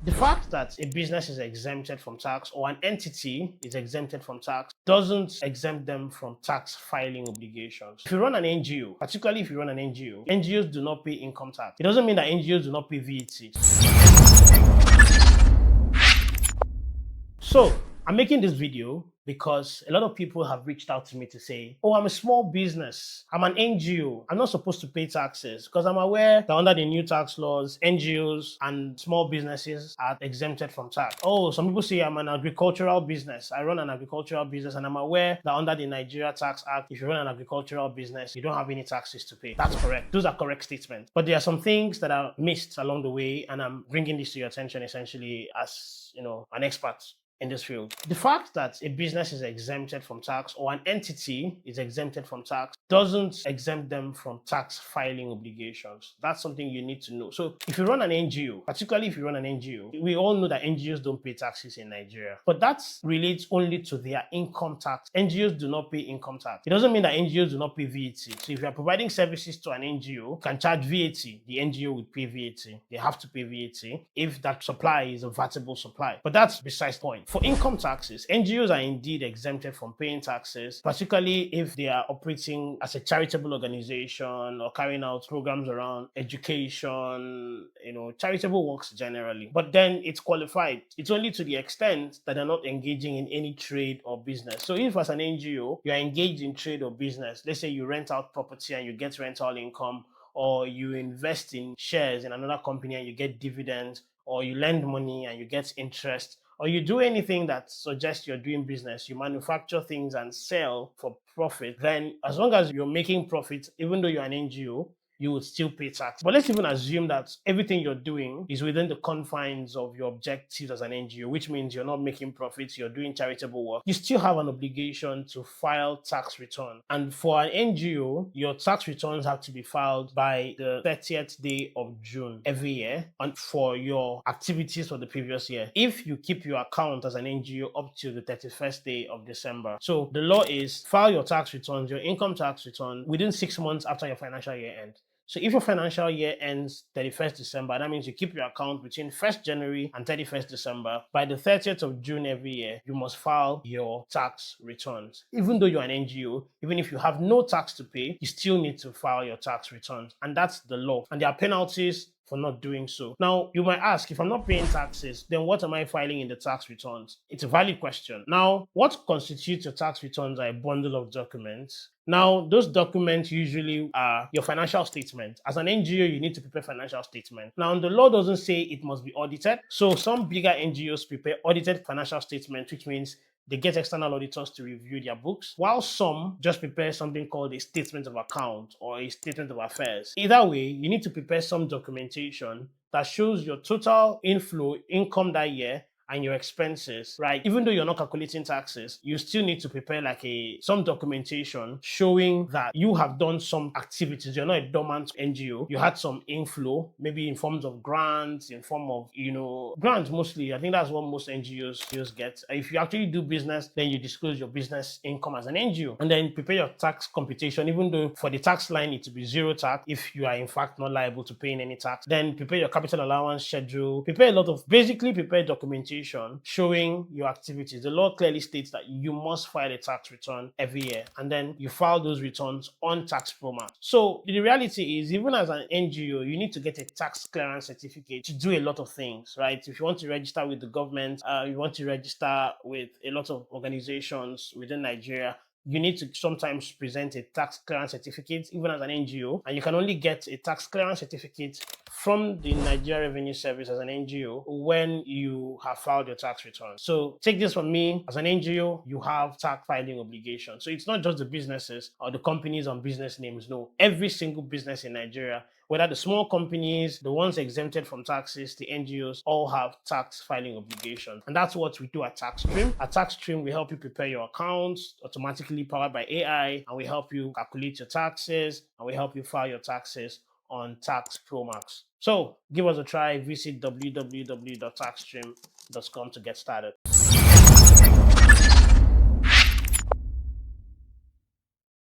The fact that a business is exempted from tax or an entity is exempted from tax doesn't exempt them from tax filing obligations. If you run an NGO, particularly if you run an NGO, NGOs do not pay income tax. It doesn't mean that NGOs do not pay VAT. So I'm making this video because a lot of people have reached out to me to say, oh, I'm a small business. I'm an NGO. I'm not supposed to pay taxes because I'm aware that under the new tax laws, NGOs and small businesses are exempted from tax. Oh, some people say I'm an agricultural business. I run an agricultural business and I'm aware that under the Nigeria Tax Act, if you run an agricultural business, you don't have any taxes to pay. That's correct. Those are correct statements. But there are some things that are missed along the way, and I'm bringing this to your attention essentially as, an expert in this field. The fact that a business is exempted from tax or an entity is exempted from tax doesn't exempt them from tax filing obligations. That's something you need to know. So if you run an NGO, particularly if you run an NGO, we all know that NGOs don't pay taxes in Nigeria, but that relates only to their income tax. NGOs do not pay income tax. It doesn't mean that NGOs do not pay VAT. So if you are providing services to an NGO, you can charge VAT. The NGO would pay VAT. They have to pay VAT if that supply is a vatable supply. But that's besides the point. For income taxes, NGOs are indeed exempted from paying taxes, particularly if they are operating as a charitable organization or carrying out programs around education, charitable works generally. But then it's qualified. It's only to the extent that they're not engaging in any trade or business. So if as an NGO, you are engaged in trade or business, let's say you rent out property and you get rental income, or you invest in shares in another company and you get dividends, or you lend money and you get interest, or you do anything that suggests you're doing business, you manufacture things and sell for profit, then as long as you're making profit, even though you're an NGO, you would still pay tax. But let's even assume that everything you're doing is within the confines of your objectives as an NGO, which means you're not making profits, you're doing charitable work. You still have an obligation to file tax return. And for an NGO, your tax returns have to be filed by the 30th day of June every year, and for your activities for the previous year, if you keep your account as an NGO up to the 31st day of December. So the law is file your tax returns, your income tax return, within 6 months after your financial year end. So if your financial year ends 31st December, that means you keep your account between 1st January and 31st December. By the 30th of June every year, you must file your tax returns. Even though you're an NGO, even if you have no tax to pay, you still need to file your tax returns. And that's the law. And there are penalties for not doing so. Now, you might ask, if I'm not paying taxes, then what am I filing in the tax returns? It's a valid question. Now, what constitutes your tax returns are a bundle of documents. Now, those documents usually are your financial statement. As an NGO, you need to prepare financial statement. Now, the law doesn't say it must be audited. So some bigger NGOs prepare audited financial statements, which means they get external auditors to review their books, while some just prepare something called a statement of account or a statement of affairs. Either way, you need to prepare some documentation that shows your total inflow income that year and your expenses, right? Even though you're not calculating taxes, you still need to prepare some documentation showing that you have done some activities. You're not a dormant NGO. You had some inflow, maybe in forms of grants, in form of, grants mostly. I think that's what most NGOs get. If you actually do business, then you disclose your business income as an NGO. And then prepare your tax computation, even though for the tax line, it will be zero tax if you are in fact not liable to paying any tax. Then prepare your capital allowance schedule. Prepare documentation showing your activities. The law clearly states that you must file a tax return every year, and then you file those returns on Tax Promat. So the reality is, even as an NGO, you need to get a tax clearance certificate to do a lot of things, right? If you want to register with the government, you want to register with a lot of organizations within Nigeria, you need to sometimes present a tax clearance certificate, even as an NGO, and you can only get a tax clearance certificate from the Nigeria Revenue Service as an NGO when you have filed your tax return. So take this from me, as an NGO, you have tax filing obligations. So it's not just the businesses or the companies on business names. No, every single business in Nigeria, whether the small companies, the ones exempted from taxes, the NGOs, all have tax filing obligations. And that's what we do at TaxStream. At TaxStream, we help you prepare your accounts, automatically powered by AI, and we help you calculate your taxes, and we help you file your taxes on Tax Pro Max. So give us a try. Visit www.taxstream.com to get started.